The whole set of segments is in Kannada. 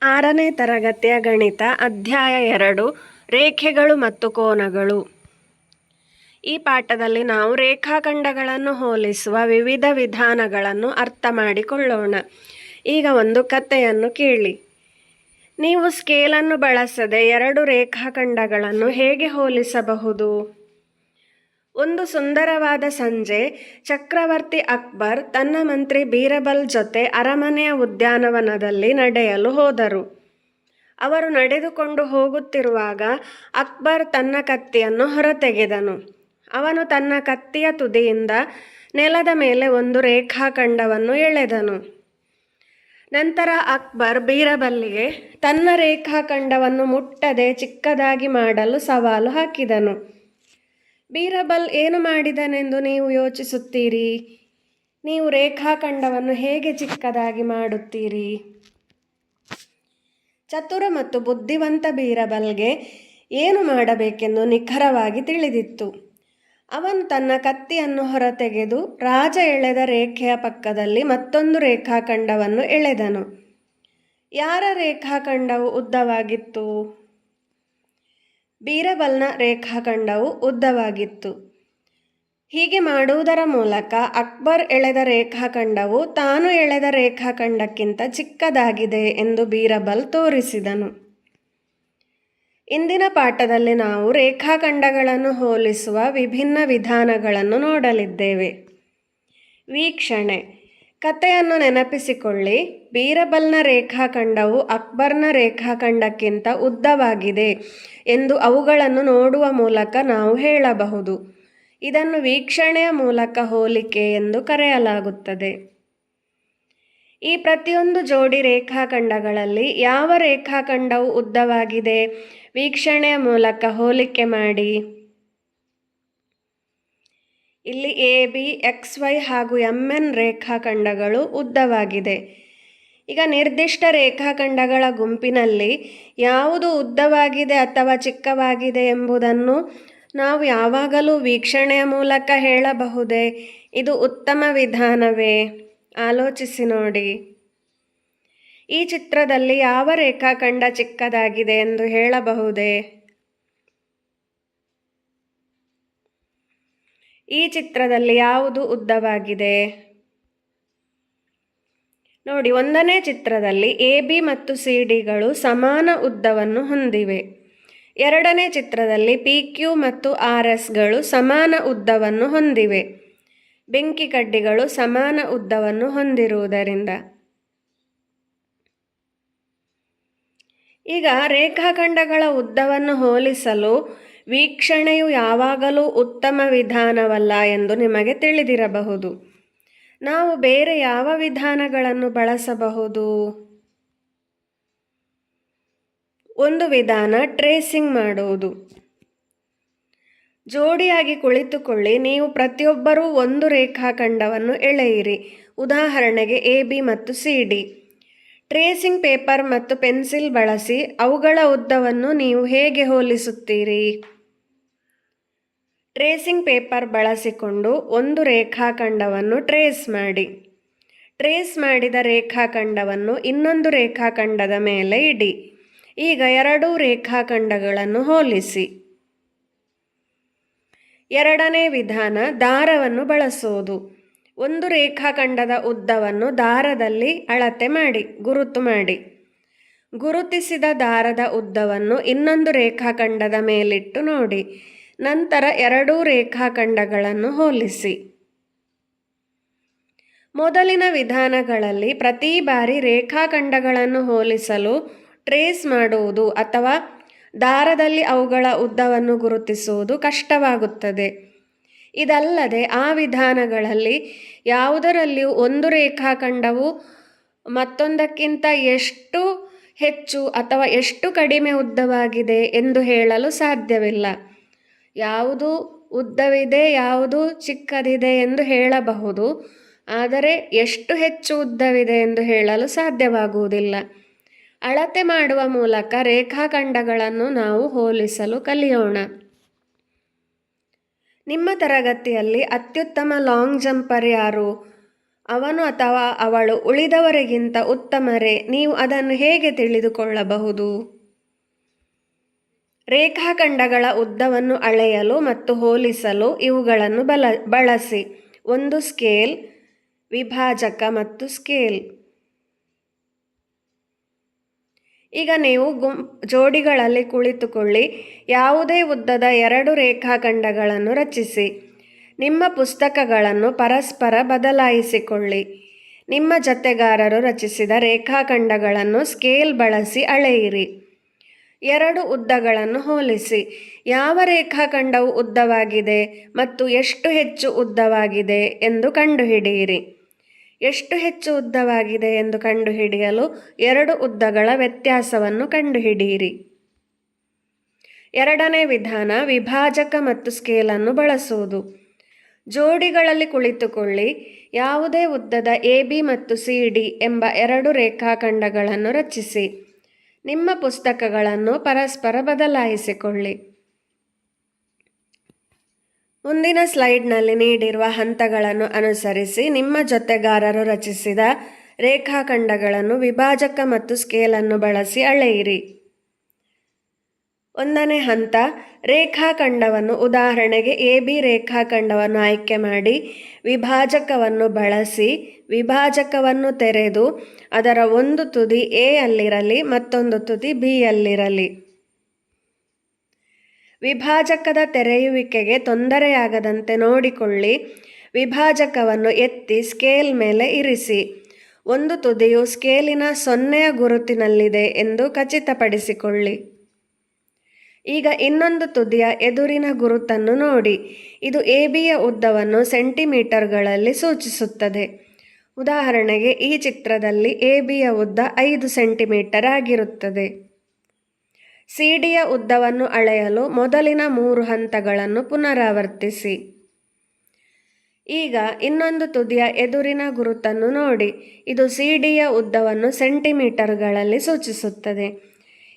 6ನೇ ತರಗತಿಯ ಗಣಿತ ಅಧ್ಯಾಯ 2 ರೇಖೆಗಳು ಮತ್ತು ಕೋನಗಳು. ಈ ಪಾಠದಲ್ಲಿ ನಾವು ರೇಖಾಖಂಡಗಳನ್ನು ಹೋಲಿಸುವ ವಿವಿಧ ವಿಧಾನಗಳನ್ನು ಅರ್ಥ ಮಾಡಿಕೊಳ್ಳೋಣ. ಈಗ ಒಂದು ಕಥೆಯನ್ನು ಕೇಳಿ. ನೀವು ಸ್ಕೇಲನ್ನು ಬಳಸದೆ 2 ರೇಖಾಖಂಡಗಳನ್ನು ಹೇಗೆ ಹೋಲಿಸಬಹುದು? ಒಂದು ಸುಂದರವಾದ ಸಂಜೆ ಚಕ್ರವರ್ತಿ ಅಕ್ಬರ್ ತನ್ನ ಮಂತ್ರಿ ಬೀರಬಲ್ ಜೊತೆ ಅರಮನೆಯ ಉದ್ಯಾನವನದಲ್ಲಿ ನಡೆಯಲು ಹೋದರು. ಅವರು ನಡೆದುಕೊಂಡು ಹೋಗುತ್ತಿರುವಾಗ ಅಕ್ಬರ್ ತನ್ನ ಕತ್ತಿಯನ್ನು ಹೊರತೆಗೆದನು. ಅವನು ತನ್ನ ಕತ್ತಿಯ ತುದಿಯಿಂದ ನೆಲದ ಮೇಲೆ ಒಂದು ರೇಖಾಖಂಡವನ್ನು ಎಳೆದನು. ನಂತರ ಅಕ್ಬರ್ ಬೀರಬಲ್ಗೆ ತನ್ನ ರೇಖಾಖಂಡವನ್ನು ಮುಟ್ಟದೆ ಚಿಕ್ಕದಾಗಿ ಮಾಡಲು ಸವಾಲು ಹಾಕಿದನು. ಬೀರಬಲ್ ಏನು ಮಾಡಿದನೆಂದು ನೀವು ಯೋಚಿಸುತ್ತೀರಿ? ನೀವು ರೇಖಾಖಂಡವನ್ನು ಹೇಗೆ ಚಿಕ್ಕದಾಗಿ ಮಾಡುತ್ತೀರಿ? ಚತುರ ಮತ್ತು ಬುದ್ಧಿವಂತ ಬೀರಬಲ್ಗೆ ಏನು ಮಾಡಬೇಕೆಂದು ನಿಖರವಾಗಿ ತಿಳಿದಿತ್ತು. ಅವನು ತನ್ನ ಕತ್ತಿಯನ್ನು ಹೊರತೆಗೆದು ರಾಜ ಎಳೆದ ರೇಖೆಯ ಪಕ್ಕದಲ್ಲಿ ಮತ್ತೊಂದು ರೇಖಾಖಂಡವನ್ನು ಎಳೆದನು. ಯಾರ ರೇಖಾಖಂಡವು ಉದ್ದವಾಗಿತ್ತು? ಬೀರಬಲ್ನ ರೇಖಾಖಂಡವು ಉದ್ದವಾಗಿತ್ತು. ಹೀಗೆ ಮಾಡುವುದರ ಮೂಲಕ ಅಕ್ಬರ್ ಎಳೆದ ರೇಖಾಖಂಡವು ತಾನು ಎಳೆದ ರೇಖಾಖಂಡಕ್ಕಿಂತ ಚಿಕ್ಕದಾಗಿದೆ ಎಂದು ಬೀರಬಲ್ ತೋರಿಸಿದನು. ಇಂದಿನ ಪಾಠದಲ್ಲಿ ನಾವು ರೇಖಾಖಂಡಗಳನ್ನು ಹೋಲಿಸುವ ವಿಭಿನ್ನ ವಿಧಾನಗಳನ್ನು ನೋಡಲಿದ್ದೇವೆ. ವೀಕ್ಷಣೆ. ಕಥೆಯನ್ನು ನೆನಪಿಸಿಕೊಳ್ಳಿ. ಬೀರಬಲ್ನ ರೇಖಾಖಂಡವು ಅಕ್ಬರ್ನ ರೇಖಾಖಂಡಕ್ಕಿಂತ ಉದ್ದವಾಗಿದೆ ಎಂದು ಅವುಗಳನ್ನು ನೋಡುವ ಮೂಲಕ ನಾವು ಹೇಳಬಹುದು. ಇದನ್ನು ವೀಕ್ಷಣೆಯ ಮೂಲಕ ಹೋಲಿಕೆ ಎಂದು ಕರೆಯಲಾಗುತ್ತದೆ. ಈ ಪ್ರತಿಯೊಂದು ಜೋಡಿ ರೇಖಾಖಂಡಗಳಲ್ಲಿ ಯಾವ ರೇಖಾಖಂಡವು ಉದ್ದವಾಗಿದೆ? ವೀಕ್ಷಣೆಯ ಮೂಲಕ ಹೋಲಿಕೆ ಮಾಡಿ. ಇಲ್ಲಿ AB, XY ಹಾಗೂ MN ರೇಖಾಖಂಡಗಳು ಉದ್ದವಾಗಿದೆ. ಈಗ ನಿರ್ದಿಷ್ಟ ರೇಖಾಖಂಡಗಳ ಗುಂಪಿನಲ್ಲಿ ಯಾವುದು ಉದ್ದವಾಗಿದೆ ಅಥವಾ ಚಿಕ್ಕವಾಗಿದೆ ಎಂಬುದನ್ನು ನಾವು ಯಾವಾಗಲೂ ವೀಕ್ಷಣೆಯ ಮೂಲಕ ಹೇಳಬಹುದೇ? ಇದು ಉತ್ತಮ ವಿಧಾನವೇ? ಆಲೋಚಿಸಿ ನೋಡಿ. ಈ ಚಿತ್ರದಲ್ಲಿ ಯಾವ ರೇಖಾಖಂಡ ಚಿಕ್ಕದಾಗಿದೆ ಎಂದು ಹೇಳಬಹುದೇ? ಈ ಚಿತ್ರದಲ್ಲಿ ಯಾವುದು ಉದ್ದವಾಗಿದೆ? ನೋಡಿ, 1ನೇ ಚಿತ್ರದಲ್ಲಿ AB ಮತ್ತು CDಗಳು ಸಮಾನ ಉದ್ದವನ್ನು ಹೊಂದಿವೆ. 2ನೇ ಚಿತ್ರದಲ್ಲಿ PQ ಮತ್ತು RSಗಳು ಸಮಾನ ಉದ್ದವನ್ನು ಹೊಂದಿವೆ. ಬೆಂಕಿ ಕಡ್ಡಿಗಳು ಸಮಾನ ಉದ್ದವನ್ನು ಹೊಂದಿರುವುದರಿಂದ. ಈಗ ರೇಖಾಖಂಡಗಳ ಉದ್ದವನ್ನು ಹೋಲಿಸಲು ವೀಕ್ಷಣೆಯು ಯಾವಾಗಲೂ ಉತ್ತಮ ವಿಧಾನವಲ್ಲ ಎಂದು ನಿಮಗೆ ತಿಳಿದಿರಬಹುದು. ನಾವು ಬೇರೆ ಯಾವ ವಿಧಾನಗಳನ್ನು ಬಳಸಬಹುದು? ಒಂದು ವಿಧಾನ ಟ್ರೇಸಿಂಗ್ ಮಾಡುವುದು. ಜೋಡಿಯಾಗಿ ಕುಳಿತುಕೊಳ್ಳಿ. ನೀವು ಪ್ರತಿಯೊಬ್ಬರೂ ಒಂದು ರೇಖಾಖಂಡವನ್ನು ಎಳೆಯಿರಿ. ಉದಾಹರಣೆಗೆ AB ಮತ್ತು CD. ಟ್ರೇಸಿಂಗ್ ಪೇಪರ್ ಮತ್ತು ಪೆನ್ಸಿಲ್ ಬಳಸಿ ಅವುಗಳ ಉದ್ದವನ್ನು ನೀವು ಹೇಗೆ ಹೋಲಿಸುತ್ತೀರಿ? ಟ್ರೇಸಿಂಗ್ ಪೇಪರ್ ಬಳಸಿಕೊಂಡು ಒಂದು ರೇಖಾಖಂಡವನ್ನು ಟ್ರೇಸ್ ಮಾಡಿ. ಟ್ರೇಸ್ ಮಾಡಿದ ರೇಖಾಖಂಡವನ್ನು ಇನ್ನೊಂದು ರೇಖಾಖಂಡದ ಮೇಲೆ ಇಡಿ. ಈಗ 2 ರೇಖಾಖಂಡಗಳನ್ನು ಹೋಲಿಸಿ. 2ನೇ ವಿಧಾನ ದಾರವನ್ನು ಬಳಸುವುದು. ಒಂದು ರೇಖಾಖಂಡದ ಉದ್ದವನ್ನು ದಾರದಲ್ಲಿ ಅಳತೆ ಮಾಡಿ, ಗುರುತು ಮಾಡಿ. ಗುರುತಿಸಿದ ದಾರದ ಉದ್ದವನ್ನು ಇನ್ನೊಂದು ರೇಖಾಖಂಡದ ಮೇಲಿಟ್ಟು ನೋಡಿ. ನಂತರ 2 ರೇಖಾಖಂಡಗಳನ್ನು ಹೋಲಿಸಿ. ಮೊದಲಿನ ವಿಧಾನಗಳಲ್ಲಿ ಪ್ರತಿ ಬಾರಿ ರೇಖಾಖಂಡಗಳನ್ನು ಹೋಲಿಸಲು ಟ್ರೇಸ್ ಮಾಡುವುದು ಅಥವಾ ದಾರದಲ್ಲಿ ಅವುಗಳ ಉದ್ದವನ್ನು ಗುರುತಿಸುವುದು ಕಷ್ಟವಾಗುತ್ತದೆ. ಇದಲ್ಲದೆ ಆ ವಿಧಾನಗಳಲ್ಲಿ ಯಾವುದರಲ್ಲಿಯೂ ಒಂದು ರೇಖಾಖಂಡವು ಮತ್ತೊಂದಕ್ಕಿಂತ ಎಷ್ಟು ಹೆಚ್ಚು ಅಥವಾ ಎಷ್ಟು ಕಡಿಮೆ ಉದ್ದವಾಗಿದೆ ಎಂದು ಹೇಳಲು ಸಾಧ್ಯವಿಲ್ಲ. ಯಾವುದು ಉದ್ದವಿದೆ, ಯಾವುದು ಚಿಕ್ಕದಿದೆ ಎಂದು ಹೇಳಬಹುದು, ಆದರೆ ಎಷ್ಟು ಹೆಚ್ಚು ಉದ್ದವಿದೆ ಎಂದು ಹೇಳಲು ಸಾಧ್ಯವಾಗುವುದಿಲ್ಲ. ಅಳತೆ ಮಾಡುವ ಮೂಲಕ ರೇಖಾಖಂಡಗಳನ್ನು ನಾವು ಹೋಲಿಸಲು ಕಲಿಯೋಣ. ನಿಮ್ಮ ತರಗತಿಯಲ್ಲಿ ಅತ್ಯುತ್ತಮ ಲಾಂಗ್ ಜಂಪರ್ ಯಾರು? ಅವನು ಅಥವಾ ಅವಳು ಉಳಿದವರಿಗಿಂತ ಉತ್ತಮರೇ? ನೀವು ಅದನ್ನು ಹೇಗೆ ತಿಳಿದುಕೊಳ್ಳಬಹುದು? ರೇಖಾಖಂಡಗಳ ಉದ್ದವನ್ನು ಅಳೆಯಲು ಮತ್ತು ಹೋಲಿಸಲು ಇವುಗಳನ್ನು ಬಳಸಿ. ಒಂದು ಸ್ಕೇಲ್, ವಿಭಾಜಕ ಮತ್ತು ಸ್ಕೇಲ್. ಈಗ ನೀವು ಜೋಡಿಗಳಲ್ಲಿ ಕುಳಿತುಕೊಳ್ಳಿ. ಯಾವುದೇ ಉದ್ದದ 2 ರೇಖಾಖಂಡಗಳನ್ನು ರಚಿಸಿ. ನಿಮ್ಮ ಪುಸ್ತಕಗಳನ್ನು ಪರಸ್ಪರ ಬದಲಾಯಿಸಿಕೊಳ್ಳಿ. ನಿಮ್ಮ ಜೊತೆಗಾರರು ರಚಿಸಿದ ರೇಖಾಖಂಡಗಳನ್ನು ಸ್ಕೇಲ್ ಬಳಸಿ ಅಳೆಯಿರಿ. 2 ಉದ್ದಗಳನ್ನು ಹೋಲಿಸಿ. ಯಾವ ರೇಖಾಖಂಡವು ಉದ್ದವಾಗಿದೆ ಮತ್ತು ಎಷ್ಟು ಹೆಚ್ಚು ಉದ್ದವಾಗಿದೆ ಎಂದು ಕಂಡುಹಿಡಿಯಿರಿ. ಎಷ್ಟು ಹೆಚ್ಚು ಉದ್ದವಾಗಿದೆ ಎಂದು ಕಂಡುಹಿಡಿಯಲು 2 ಉದ್ದಗಳ ವ್ಯತ್ಯಾಸವನ್ನು ಕಂಡುಹಿಡಿಯಿರಿ. ಎರಡನೇ ವಿಧಾನ, ವಿಭಾಜಕ ಮತ್ತು ಸ್ಕೇಲನ್ನು ಬಳಸುವುದು. ಜೋಡಿಗಳಲ್ಲಿ ಕುಳಿತುಕೊಳ್ಳಿ. ಯಾವುದೇ ಉದ್ದದ AB ಮತ್ತು CD ಎಂಬ 2 ರೇಖಾಖಂಡಗಳನ್ನು ರಚಿಸಿ. ನಿಮ್ಮ ಪುಸ್ತಕಗಳನ್ನು ಪರಸ್ಪರ ಬದಲಾಯಿಸಿಕೊಳ್ಳಿ. ಮುಂದಿನ ಸ್ಲೈಡ್ನಲ್ಲಿ ನೀಡಿರುವ ಹಂತಗಳನ್ನು ಅನುಸರಿಸಿ ನಿಮ್ಮ ಜೊತೆಗಾರರು ರಚಿಸಿದ ರೇಖಾಖಂಡಗಳನ್ನು ವಿಭಾಜಕ ಮತ್ತು ಸ್ಕೇಲನ್ನು ಬಳಸಿ ಅಳೆಯಿರಿ. 1ನೇ ಹಂತ, ರೇಖಾಖಂಡವನ್ನು, ಉದಾಹರಣೆಗೆ AB ರೇಖಾಖಂಡವನ್ನು ಆಯ್ಕೆ ಮಾಡಿ ವಿಭಾಜಕವನ್ನು ಬಳಸಿ ವಿಭಾಜಕವನ್ನು ತೆರೆದು ಅದರ ಒಂದು ತುದಿ A ಯಲ್ಲಿರಲಿ ಮತ್ತೊಂದು ತುದಿ B ಯಲ್ಲಿರಲಿ. ವಿಭಾಜಕದ ತೆರೆಯುವಿಕೆಗೆ ತೊಂದರೆಯಾಗದಂತೆ ನೋಡಿಕೊಳ್ಳಿ. ವಿಭಾಜಕವನ್ನು ಎತ್ತಿ ಸ್ಕೇಲ್ ಮೇಲೆ ಇರಿಸಿ. ಒಂದು ತುದಿಯು ಸ್ಕೇಲಿನ 0ಯ ಗುರುತಿನಲ್ಲಿದೆ ಎಂದು ಖಚಿತಪಡಿಸಿಕೊಳ್ಳಿ. ಈಗ ಇನ್ನೊಂದು ತುದಿಯ ಎದುರಿನ ಗುರುತನ್ನು ನೋಡಿ. ಇದು ABಯ ಉದ್ದವನ್ನು ಸೆಂಟಿಮೀಟರ್ಗಳಲ್ಲಿ ಸೂಚಿಸುತ್ತದೆ. ಉದಾಹರಣೆಗೆ ಈ ಚಿತ್ರದಲ್ಲಿ ABಯ ಉದ್ದ 5 ಸೆಂಟಿಮೀಟರ್ ಆಗಿರುತ್ತದೆ. CDಯ ಉದ್ದವನ್ನು ಅಳೆಯಲು ಮೊದಲಿನ 3 ಹಂತಗಳನ್ನು ಪುನರಾವರ್ತಿಸಿ. ಈಗ ಇನ್ನೊಂದು ತುದಿಯ ಎದುರಿನ ಗುರುತನ್ನು ನೋಡಿ. ಇದು CDಯ ಉದ್ದವನ್ನು ಸೆಂಟಿಮೀಟರ್ಗಳಲ್ಲಿ ಸೂಚಿಸುತ್ತದೆ.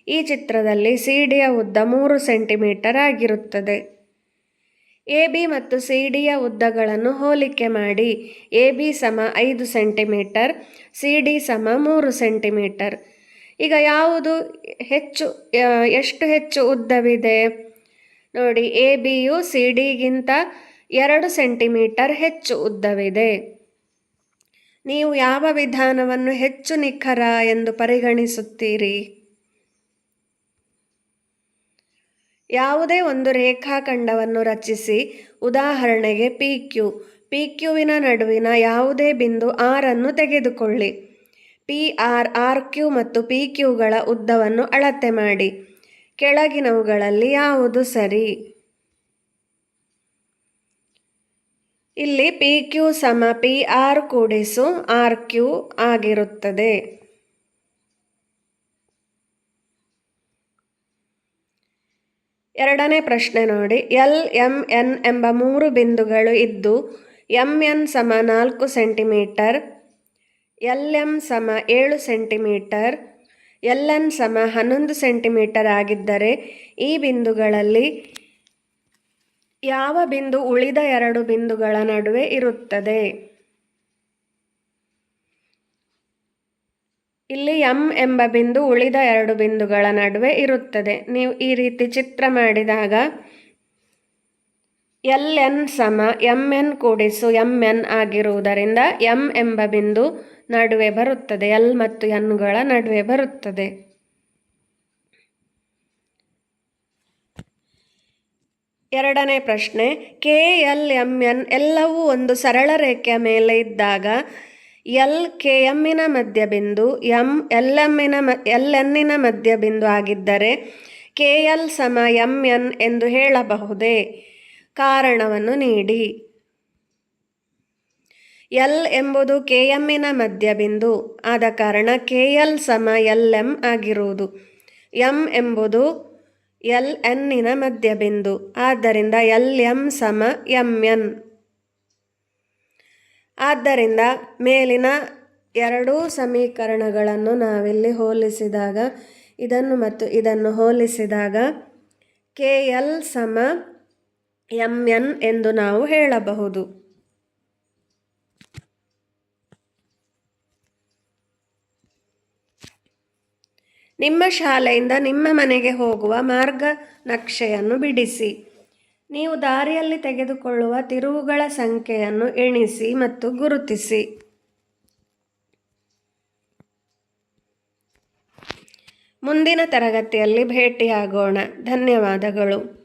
ಈ ಚಿತ್ರದಲ್ಲಿ CDಯ ಉದ್ದ 3 ಸೆಂಟಿಮೀಟರ್ ಆಗಿರುತ್ತದೆ. AB ಮತ್ತು CDಯ ಉದ್ದಗಳನ್ನು ಹೋಲಿಕೆ ಮಾಡಿ. AB ಸಮ 5 ಸೆಂಟಿಮೀಟರ್, CD ಸಮ 3 ಸೆಂಟಿಮೀಟರ್. ಈಗ ಯಾವುದು ಎಷ್ಟು ಹೆಚ್ಚು ಉದ್ದವಿದೆ? ನೋಡಿ, ABಯು CDಗಿಂತ 2 ಸೆಂಟಿಮೀಟರ್ ಹೆಚ್ಚು ಉದ್ದವಿದೆ. ನೀವು ಯಾವ ವಿಧಾನವನ್ನು ಹೆಚ್ಚು ನಿಖರ ಎಂದು ಪರಿಗಣಿಸುತ್ತೀರಿ? ಯಾವುದೇ ಒಂದು ರೇಖಾಖಂಡವನ್ನು ರಚಿಸಿ. ಉದಾಹರಣೆಗೆ PQವಿನ ನಡುವಿನ ಯಾವುದೇ ಬಿಂದು R ಅನ್ನು ತೆಗೆದುಕೊಳ್ಳಿ. PR, RQ ಮತ್ತು PQಗಳ ಉದ್ದವನ್ನು ಅಳತೆ ಮಾಡಿ. ಕೆಳಗಿನವುಗಳಲ್ಲಿ ಯಾವುದು ಸರಿ? ಇಲ್ಲಿ PQ ಸಮ PR ಕೂಡಿಸು RQ ಆಗಿರುತ್ತದೆ. ಎರಡನೇ ಪ್ರಶ್ನೆ ನೋಡಿ. LMN ಎಂಬ 3 ಬಿಂದುಗಳು ಇದ್ದು MN ಸಮ 4 ಸೆಂಟಿಮೀಟರ್, LM ಸಮ 7 ಸೆಂಟಿಮೀಟರ್, LN ಸಮ 11 ಸೆಂಟಿಮೀಟರ್ ಆಗಿದ್ದರೆ ಈ ಬಿಂದುಗಳಲ್ಲಿ ಯಾವ ಬಿಂದು ಉಳಿದ 2 ಬಿಂದುಗಳ ನಡುವೆ ಇರುತ್ತದೆ? ಇಲ್ಲಿ M ಎಂಬ ಬಿಂದು ಉಳಿದ 2 ಬಿಂದುಗಳ ನಡುವೆ ಇರುತ್ತದೆ. ನೀವು ಈ ರೀತಿ ಚಿತ್ರ ಮಾಡಿದಾಗ LN ಸಮ MN ಕೂಡಿಸು MN ಆಗಿರುವುದರಿಂದ M ಎಂಬ ಬಿಂದು ನಡುವೆ ಬರುತ್ತದೆ. L ಮತ್ತು Nಗಳ ನಡುವೆ ಬರುತ್ತದೆ. ಎರಡನೇ ಪ್ರಶ್ನೆ, KLMN ಎಲ್ಲವೂ ಒಂದು ಸರಳ ರೇಖೆಯ ಮೇಲೆ ಇದ್ದಾಗ L KMನ ಮಧ್ಯಬಿಂದು, M LNನ ಮಧ್ಯಬಿಂದು ಆಗಿದ್ದರೆ KL ಸಮ MN ಎಂದು ಹೇಳಬಹುದೇ? ಕಾರಣವನ್ನು ನೀಡಿ. L ಎಂಬುದು KMನ ಮಧ್ಯಬಿಂದು, ಆದ ಕಾರಣ KL ಸಮ LM ಆಗಿರುವುದು. M ಎಂಬುದು LNನ ಮಧ್ಯಬಿಂದು, ಆದ್ದರಿಂದ LM ಸಮ MN. ಆದ್ದರಿಂದ ಮೇಲಿನ 2 ಸಮೀಕರಣಗಳನ್ನು ನಾವಿಲ್ಲಿ ಹೋಲಿಸಿದಾಗ, ಇದನ್ನು ಮತ್ತು ಇದನ್ನು ಹೋಲಿಸಿದಾಗ KL ಸಮ MN ಎಂದು ನಾವು ಹೇಳಬಹುದು. ನಿಮ್ಮ ಶಾಲೆಯಿಂದ ನಿಮ್ಮ ಮನೆಗೆ ಹೋಗುವ ಮಾರ್ಗ ನಕ್ಷೆಯನ್ನು ಬಿಡಿಸಿ. ನೀವು ದಾರಿಯಲ್ಲಿ ತೆಗೆದುಕೊಳ್ಳುವ ತಿರುವುಗಳ ಸಂಖ್ಯೆಯನ್ನು ಎಣಿಸಿ ಮತ್ತು ಗುರುತಿಸಿ. ಮುಂದಿನ ತರಗತಿಯಲ್ಲಿ ಭೇಟಿಯಾಗೋಣ. ಧನ್ಯವಾದಗಳು.